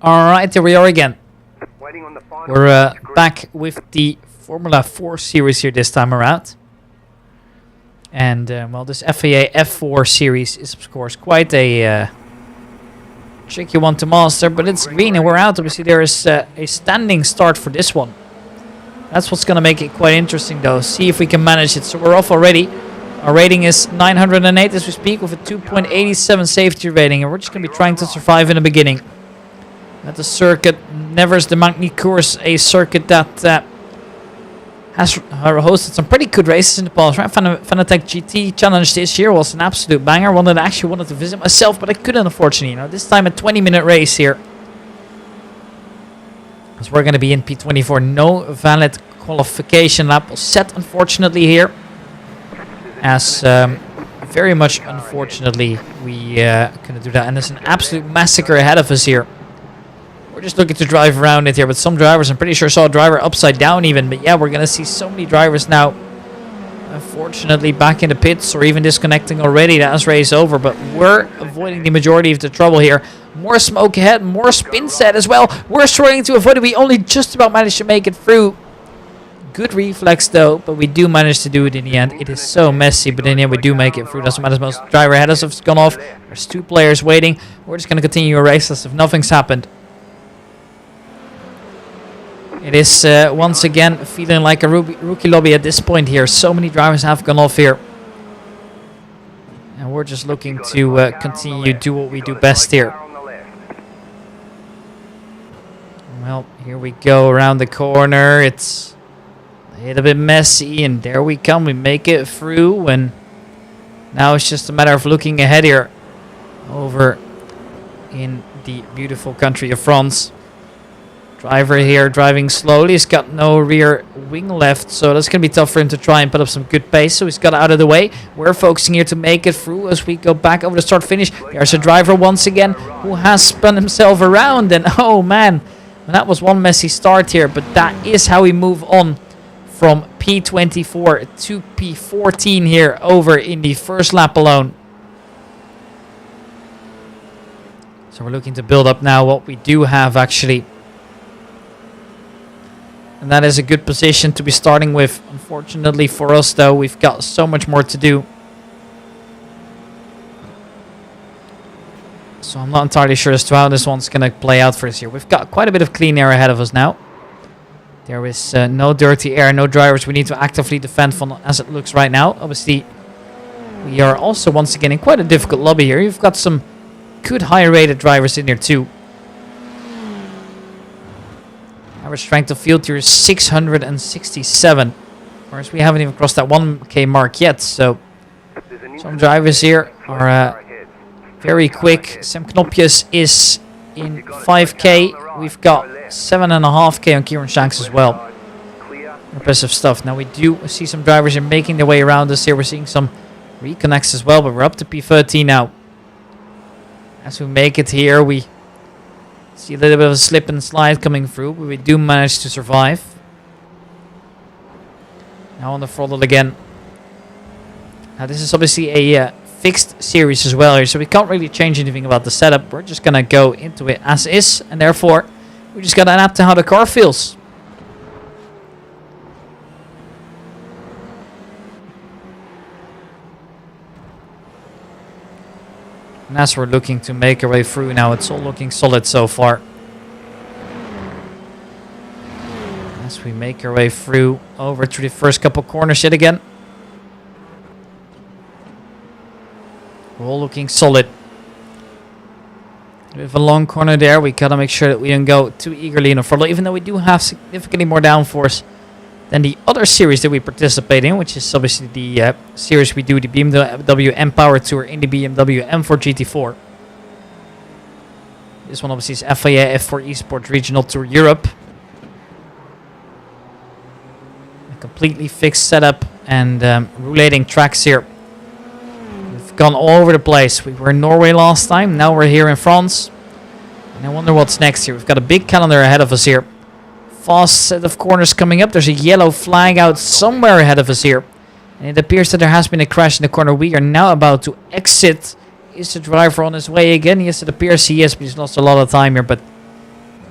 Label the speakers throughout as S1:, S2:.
S1: Alright, here we are again. We're back with the Formula 4 series here this time around. And, well, this FIA F4 series is, of course, quite a tricky one to master. But it's green and we're out. Obviously, there is a standing start for this one. That's what's going to make it quite interesting, though. See if we can manage it. So we're off already. Our rating is 908 as we speak, with a 2.87 safety rating. And we're just going to be trying to survive in the beginning. At the Circuit de Nevers Magny-Cours, a circuit that has hosted some pretty good races in the past. Right? Fanatec GT Challenge this year was an absolute banger. One that I actually wanted to visit myself, but I couldn't, unfortunately. You know, this time a 20-minute race here. Because we're going to be in P24. No valid qualification lap was set, unfortunately, here. As very much, unfortunately, we couldn't do that. And there's an absolute massacre ahead of us here. We're just looking to drive around it here, but some drivers, I'm pretty sure, saw a driver upside down even. But yeah, we're going to see so many drivers now, unfortunately, back in the pits or even disconnecting already. That's race over, but we're avoiding the majority of the trouble here. More smoke ahead, more spin set as well. We're trying to avoid it. We only just about managed to make it through. Good reflex though, but we do manage to do it in the end. It is so messy, but in the end we do make it through. Doesn't matter, most driver ahead of us has gone off. There's two players waiting. We're just going to continue a race as if nothing's happened. It is once again feeling like a rookie lobby at this point here. So many drivers have gone off here. And we're just looking to continue to do what we do best here. Well, here we go around the corner. It's a little bit messy, and there we come. We make it through, and now it's just a matter of looking ahead here over in the beautiful country of France. Driver here driving slowly. He's got no rear wing left, so that's going to be tough for him to try and put up some good pace. So he's got out of the way. We're focusing here to make it through as we go back over the start finish. There's a driver once again who has spun himself around, and oh man, that was one messy start here, but that is how we move on from P24 to P14 here over in the first lap alone. So we're looking to build up now what we do have actually. And that is a good position to be starting with. Unfortunately for us though, we've got so much more to do. So I'm not entirely sure as to how this one's going to play out for us here. We've got quite a bit of clean air ahead of us now. There is no dirty air, no drivers we need to actively defend from as it looks right now. Obviously, we are also once again in quite a difficult lobby here. You've got some good high-rated drivers in here too. Average strength of field here is 667. Whereas we haven't even crossed that 1K mark yet. So some drivers here are very quick. Sam Knopjes is in 5K. We've got 7.5K on Kieran Shanks as well. Impressive stuff. Now we do see some drivers are making their way around us here. We're seeing some reconnects as well, but we're up to P13 now. As we make it here, we see a little bit of a slip and slide coming through, but we do manage to survive. Now on the throttle again. Now this is obviously a fixed series as well here, so we can't really change anything about the setup. We're just gonna go into it as is, and therefore we just gotta adapt to how the car feels. And as we're looking to make our way through now, it's all looking solid so far. As we make our way through over to the first couple corners yet again. We're all looking solid. We have a long corner there. We gotta make sure that we don't go too eagerly in the throttle, even though we do have significantly more downforce than the other series that we participate in, which is obviously the series we do, the BMW M Power Tour in the BMW M4 GT4. This one obviously is FIA F4 Esports Regional Tour Europe. A completely fixed setup and roulating tracks here. We've gone all over the place. We were in Norway last time, now we're here in France. And I wonder what's next here. We've got a big calendar ahead of us here. Fast set of corners coming up. There's a yellow flag out somewhere ahead of us here. And it appears that there has been a crash in the corner. We are now about to exit. Is the driver on his way again? Yes, it appears he is, but he's lost a lot of time here. But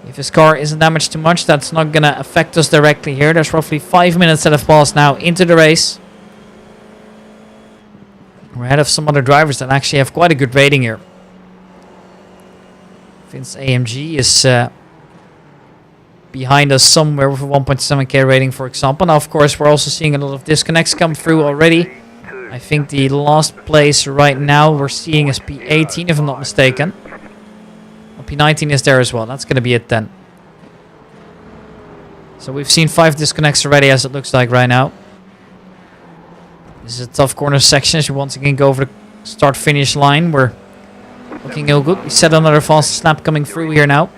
S1: If his car isn't damaged too much, that's not going to affect us directly here. There's roughly 5 minutes that have passed now into the race. We're ahead of some other drivers that actually have quite a good rating here. Vince AMG is behind us somewhere with a 1.7k rating, for example. Now, of course, we're also seeing a lot of disconnects come through already. I think the last place right now we're seeing is P18, if I'm not mistaken. Well, P19 is there as well. That's going to be it then. So we've seen 5 disconnects already, as it looks like right now. This is a tough corner section as we once again go over the start-finish line. We're looking ill good. We set another fast lap coming through here now.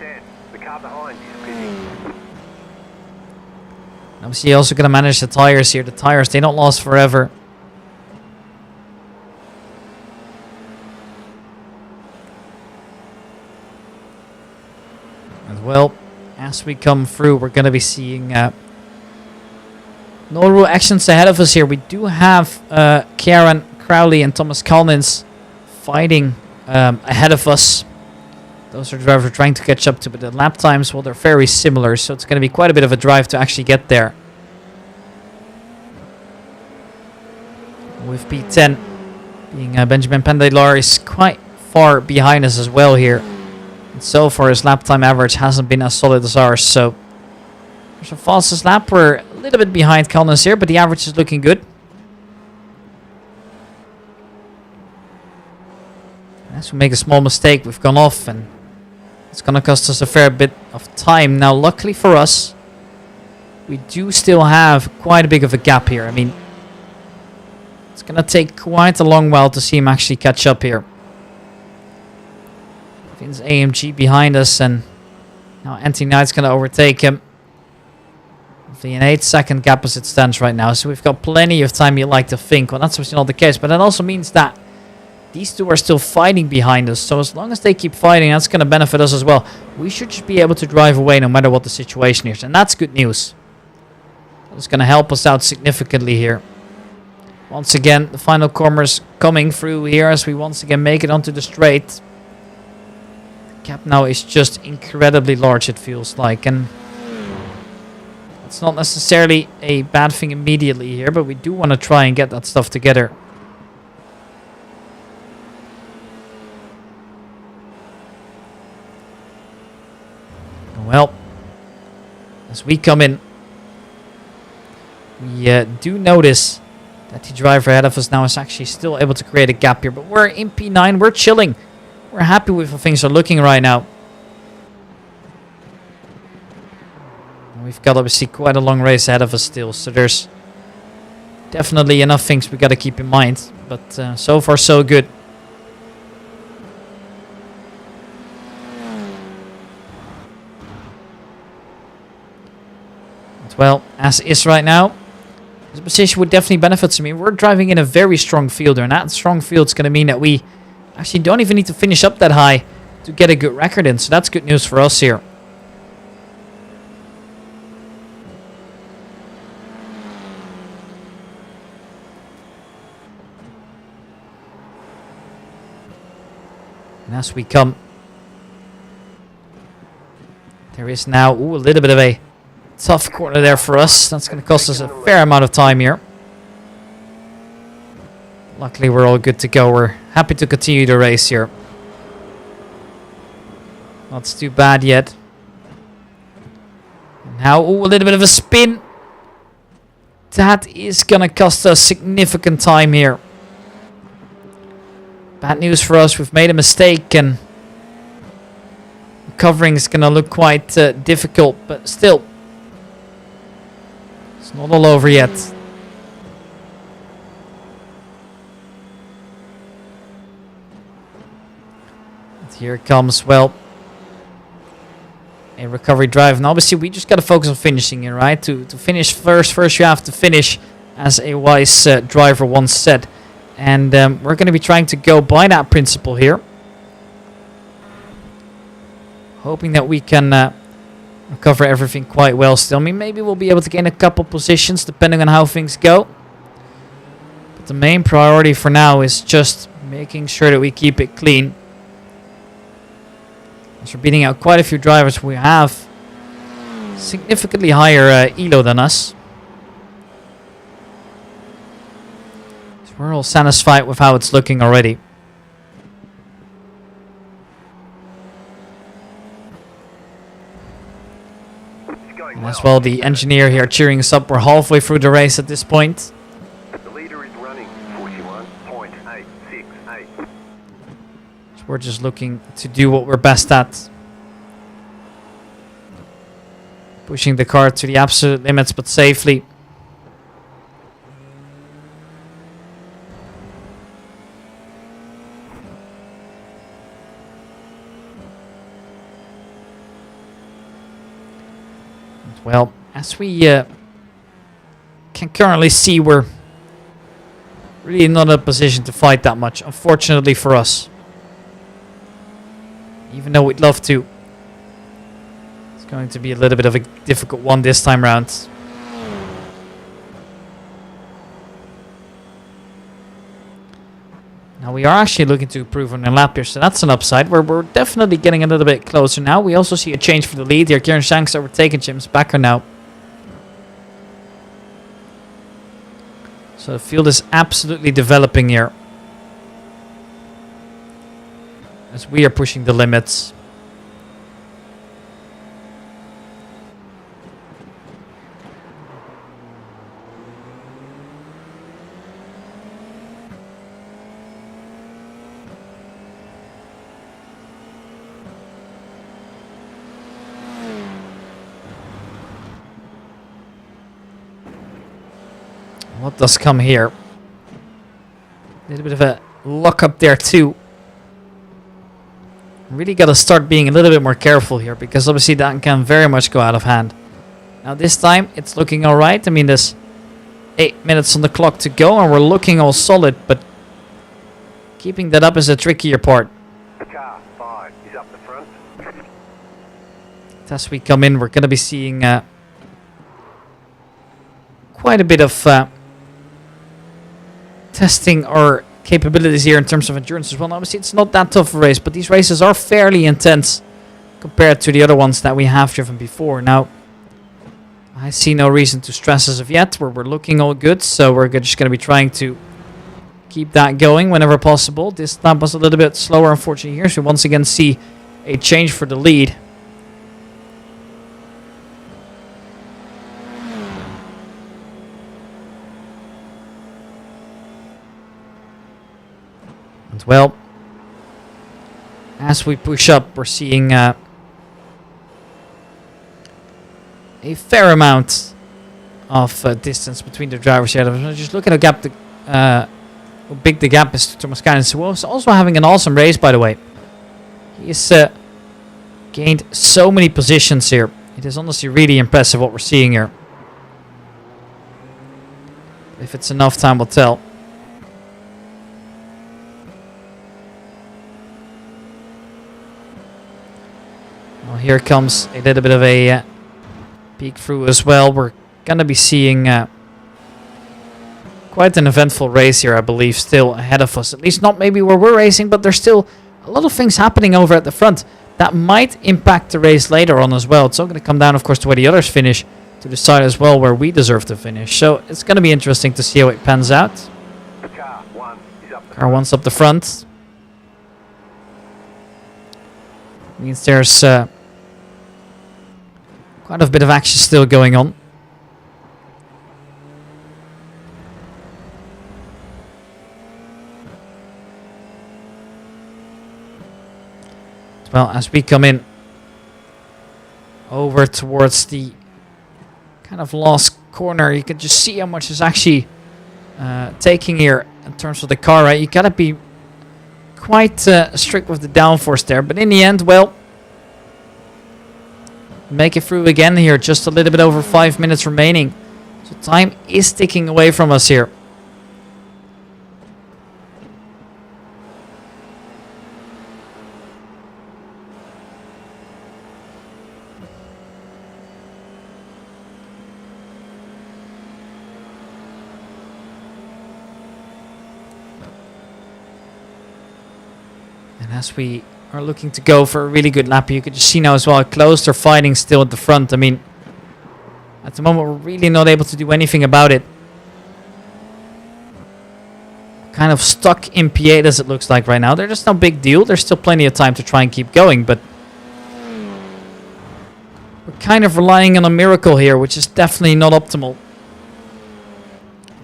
S1: Obviously, also going to manage the tires here. The tires, they don't last forever. As well, as we come through, we're going to be seeing notable actions ahead of us here. We do have Kieran Crowley and Thomas Collins fighting ahead of us. Those are drivers we're trying to catch up to, but the lap times, well, they're very similar, so it's going to be quite a bit of a drive to actually get there. With P10 being Benjamin Pendelar is quite far behind us as well here. And so far his lap time average hasn't been as solid as ours, so there's a fastest lap. We're a little bit behind Collins here, but the average is looking good. As we make a small mistake, we've gone off, and it's going to cost us a fair bit of time. Now, luckily for us, we do still have quite a big of a gap here. I mean, it's going to take quite a long while to see him actually catch up here. Vince AMG behind us, and now Anthony Knight's going to overtake him. Roughly an 8-second gap as it stands right now, so we've got plenty of time, you'd like to think. Well, that's obviously not the case, but that also means that these two are still fighting behind us, so as long as they keep fighting, that's going to benefit us as well. We should just be able to drive away no matter what the situation is, and that's good news. It's going to help us out significantly here. Once again, the final corners coming through here as we once again make it onto the straight. The gap now is just incredibly large, it feels like, and it's not necessarily a bad thing immediately here, but we do want to try and get that stuff together. Well, as we come in, we do notice that the driver ahead of us now is actually still able to create a gap here. But we're in P9, we're chilling. We're happy with how things are looking right now. And we've got obviously quite a long race ahead of us still, so there's definitely enough things we got to keep in mind. But so far so good. Well, as is right now, this position would definitely benefit me. We're driving in a very strong fielder, and that strong field is going to mean that we actually don't even need to finish up that high to get a good record in. So that's good news for us here. And as we come, there is now a little bit of a tough corner there for us. That's going to cost us a fair amount of time here. Luckily, we're all good to go. We're happy to continue the race here. Not too bad yet. Now, a little bit of a spin. That is going to cost us significant time here. Bad news for us. We've made a mistake, and recovering is going to look quite difficult, but still, it's not all over yet. And here comes, well, a recovery drive. And obviously we just got to focus on finishing here, right? To finish first you have to finish, as a wise driver once said. And we're going to be trying to go by that principle here. Hoping that we can recover everything quite well still. I mean, maybe we'll be able to gain a couple positions depending on how things go. But the main priority for now is just making sure that we keep it clean. As we're beating out quite a few drivers, we have significantly higher elo than us. So we're all satisfied with how it's looking already. And as well, the engineer here cheering us up. We're halfway through the race at this point.
S2: The leader is running 41.868.
S1: So we're just looking to do what we're best at. Pushing the car to the absolute limits, but safely. Well, as we can currently see, we're really not in a position to fight that much, unfortunately for us. Even though we'd love to. It's going to be a little bit of a difficult one this time round. Now we are actually looking to improve on the lap here, so that's an upside. We're definitely getting a little bit closer now. We also see a change for the lead here. Kieran Shanks overtaking James Backer now. So the field is absolutely developing here. As we are pushing the limits. What does come here? A little bit of a lock up there too. Really got to start being a little bit more careful here, because obviously that can very much go out of hand. Now this time it's looking alright. I mean, there's 8 minutes on the clock to go and we're looking all solid, but keeping that up is a trickier part.
S2: Car 5 is up the front.
S1: As we come in, we're going to be seeing quite a bit of testing our capabilities here in terms of endurance as well. Now, obviously, it's not that tough a race, but these races are fairly intense compared to the other ones that we have driven before. Now, I see no reason to stress as of yet. We're looking all good, so we're just going to be trying to keep that going whenever possible. This lap was a little bit slower, unfortunately, here, so we once again see a change for the lead. Well, as we push up, we're seeing a fair amount of distance between the drivers here. Just look at how big the gap is to Thomas Kines, who was also having an awesome race, by the way. He's gained so many positions here. It is honestly really impressive what we're seeing here. If it's enough time, we'll tell. Well, here comes a little bit of a peek through as well. We're going to be seeing quite an eventful race here, I believe, still ahead of us. At least not maybe where we're racing, but there's still a lot of things happening over at the front that might impact the race later on as well. It's all going to come down, of course, to where the others finish, to decide as well where we deserve to finish. So it's going to be interesting to see how it pans out.
S2: Car 1 is up the
S1: Car 1's up the front. Means there's quite a bit of action still going on. Well, as we come in over towards the kind of last corner, you can just see how much is actually taking here in terms of the car, right? You gotta be quite strict with the downforce there, but in the end, well, make it through again here. Just a little bit over 5 minutes remaining, so time is ticking away from us here. And as we are looking to go for a really good lap, you can just see now as well how close they're fighting still at the front. I mean, At the moment, we're really not able to do anything about it. Kind of stuck in P8 as it looks like right now. There's just no big deal. There's still plenty of time to try and keep going, but we're kind of relying on a miracle here, which is definitely not optimal.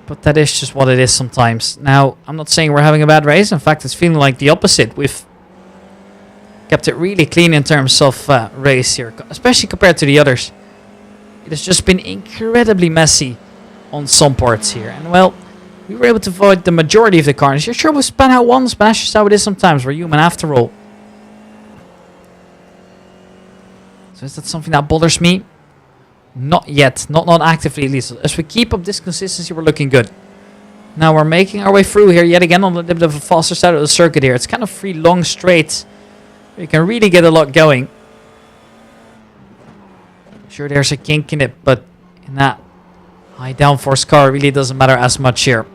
S1: But that is just what it is sometimes. Now, I'm not saying we're having a bad race. In fact, it's feeling like the opposite. We've kept it really clean in terms of race here, especially compared to the others. It has just been incredibly messy on some parts here. And, well, we were able to avoid the majority of the carnage. You're sure we'll span out once, but that's just how it is sometimes. We're human after all. So is that something that bothers me? Not yet. Not actively, at least. As we keep up this consistency, we're looking good. Now we're making our way through here yet again on a little bit of a faster side of the circuit here. It's kind of 3 long straights. You can really get a lot going. Sure, there's a kink in it, but in that high downforce car, it really doesn't matter as much here.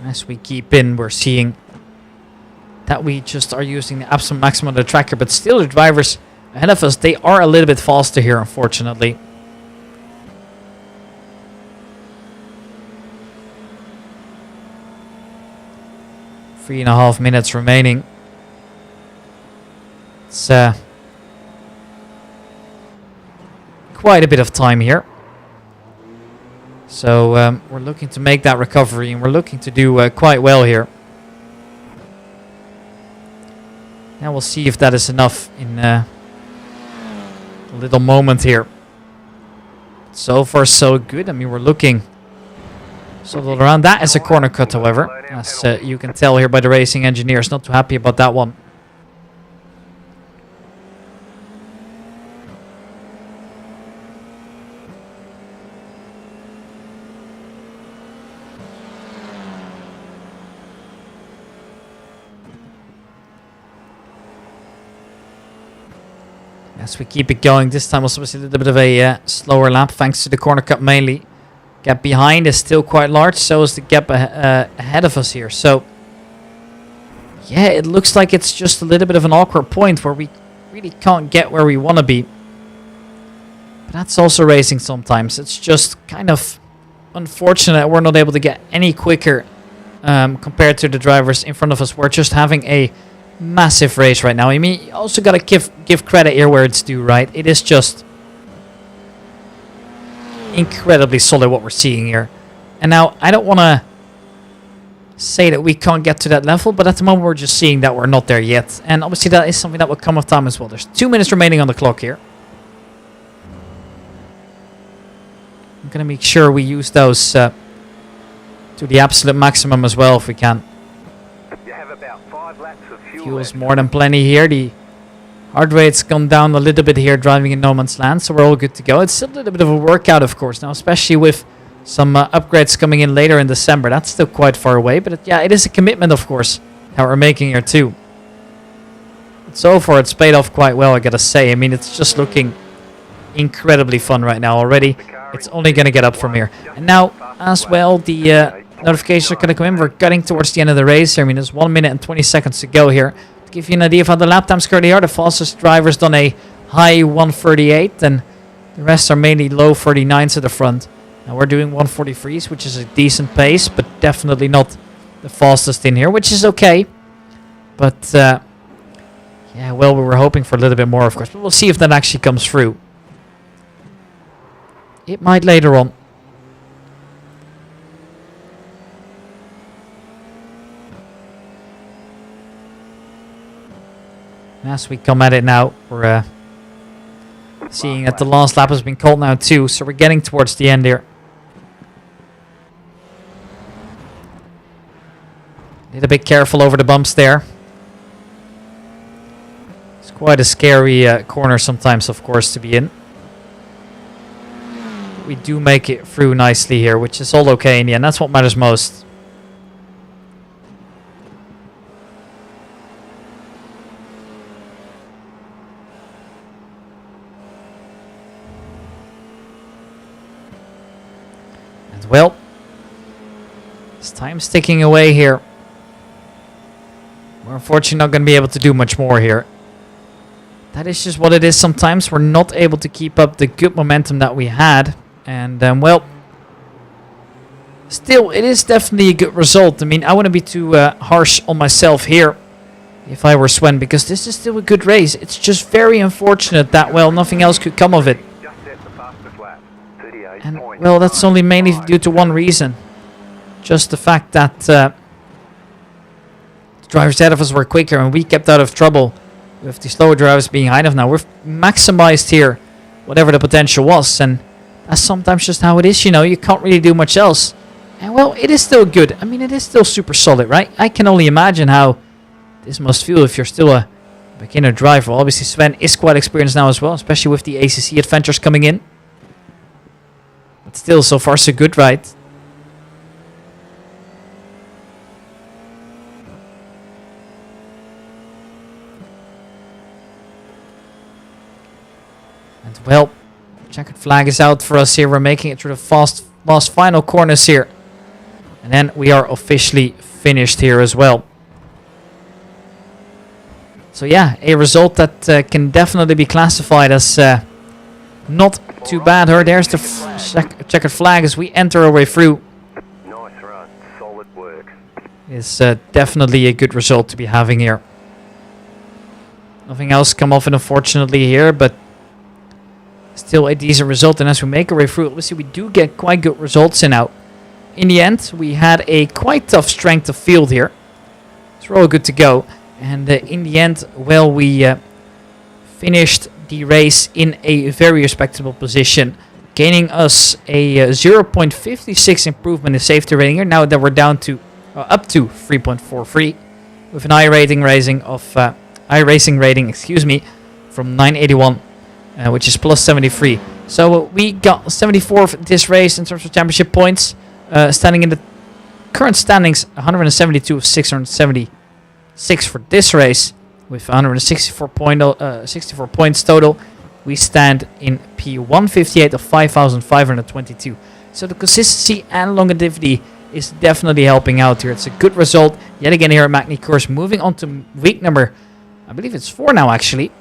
S1: As we keep in, we're seeing that we just are using the absolute maximum of the tracker, but still the drivers ahead of us, they are a little bit faster here, unfortunately. Three and a half minutes remaining. It's quite a bit of time here. So we're looking to make that recovery, and we're looking to do quite well here. Now we'll see if that is enough in a little moment here. So far so good. I mean, we're looking settled around. That is a corner cut, however. As you can tell here by the racing engineers, not too happy about that one. As we keep it going, this time also a little bit of a slower lap, thanks to the corner cut mainly. Gap behind is still quite large, so is the gap ahead of us here. So, yeah, it looks like it's just a little bit of an awkward point where we really can't get where we want to be. But that's also racing sometimes. It's just kind of unfortunate we're not able to get any quicker compared to the drivers in front of us. We're just having a massive race right now. I mean, you also got to give credit here where it's due, right? It is just incredibly solid what we're seeing here. And now, I don't want to say that we can't get to that level, but at the moment we're just seeing that we're not there yet. And obviously that is something that will come with time as well. There's 2 minutes remaining on the clock here. I'm going to make sure we use those to the absolute maximum as well if we can.
S2: You have about 5 laps of fuel.
S1: Fuel's more than plenty here. The heart rate's gone down a little bit here driving in no man's land, so we're all good to go. It's still a little bit of a workout, of course, now, especially with some upgrades coming in later in December. That's still quite far away, but yeah, it is a commitment, of course, that we're making here too. But so far, it's paid off quite well, I gotta say. I mean, it's just looking incredibly fun right now already. It's only gonna get up from here. And now, as well, the notifications are gonna come in. We're getting towards the end of the race here. I mean, there's 1 minute and 20 seconds to go here. To give you an idea of how the lap times currently are, the fastest driver's done a high 1:38, and the rest are mainly low 39s at the front. Now we're doing 1:43s, which is a decent pace, but definitely not the fastest in here, which is okay. But yeah, well, we were hoping for a little bit more, of course, but we'll see if that actually comes through. It might later on. As we come at it now, we're seeing that the last lap has been called now too, so we're getting towards the end here. Need a bit careful over the bumps there. It's quite a scary corner sometimes, of course, to be in. But we do make it through nicely here, which is all okay in the end. That's what matters most. And well, as time's ticking away here, we're unfortunately not going to be able to do much more here. That is just what it is sometimes. We're not able to keep up the good momentum that we had. And, well, still, it is definitely a good result. I mean, I wouldn't be too harsh on myself here if I were Sven, because this is still a good race. It's just very unfortunate that, well, nothing else could come of it. And, well, that's only mainly due to one reason. Just the fact that the drivers ahead of us were quicker and we kept out of trouble with the slower drivers being behind us. Now we've maximized here whatever the potential was, and that's sometimes just how it is, you know. You can't really do much else. And, well, it is still good. I mean, it is still super solid, right? I can only imagine how this must feel if you're still a beginner driver. Obviously, Sven is quite experienced now as well, especially with the ACC adventures coming in. But still, so far so good, right? And, well, checkered flag is out for us here. We're making it through the last final corners here. And then we are officially finished here as well. So yeah, a result that can definitely be classified as not too bad. There's the checkered flag as we enter our way through.
S2: Nice run, solid work.
S1: It's definitely a good result to be having here. Nothing else come off it, unfortunately, here, but still a decent result. And as we make our way through, obviously we do get quite good results in out. In the end, we had a quite tough strength of field here. So we're all good to go. And in the end, well, we finished the race in a very respectable position, gaining us a 0.56 improvement in safety rating here. Now that we're down to up to 3.43, with an iRating rating, excuse me, from 981, which is plus 73. So we got 74th this race in terms of championship points, standing in the current standings 172 of 676 for this race, with 164 points total. We stand in P158 of 5,522. So the consistency and longevity is definitely helping out here. It's a good result yet again here at Magny-Cours. Moving on to week number, I believe it's 4 now actually.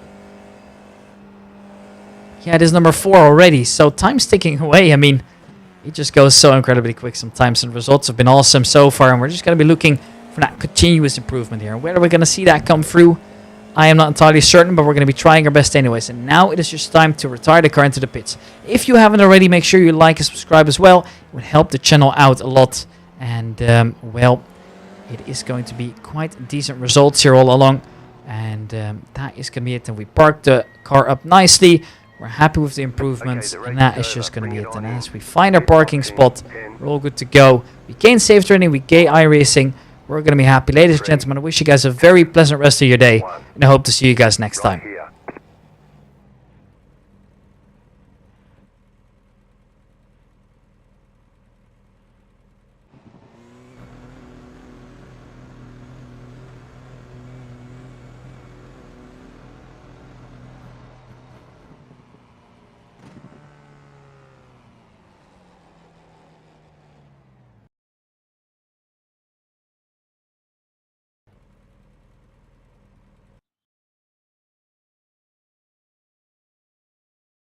S1: Yeah, it is number 4 already. So time's ticking away. I mean, it just goes so incredibly quick sometimes, and results have been awesome so far, and we're just going to be looking for that continuous improvement here. And where are we going to see that come through? I am not entirely certain, but we're going to be trying our best anyways. And now it is just time to retire the car into the pits. If you haven't already, make sure you like and subscribe as well. It would help the channel out a lot. And, well, it is going to be quite decent results here all along. And that is going to be it. And we parked the car up nicely. We're happy with the improvements, and that is just going to be it. And as we find our parking spot, we're all good to go. We gain safe training, we gain iRacing. We're going to be happy. Ladies and gentlemen, I wish you guys a very pleasant rest of your day, and I hope to see you guys next time.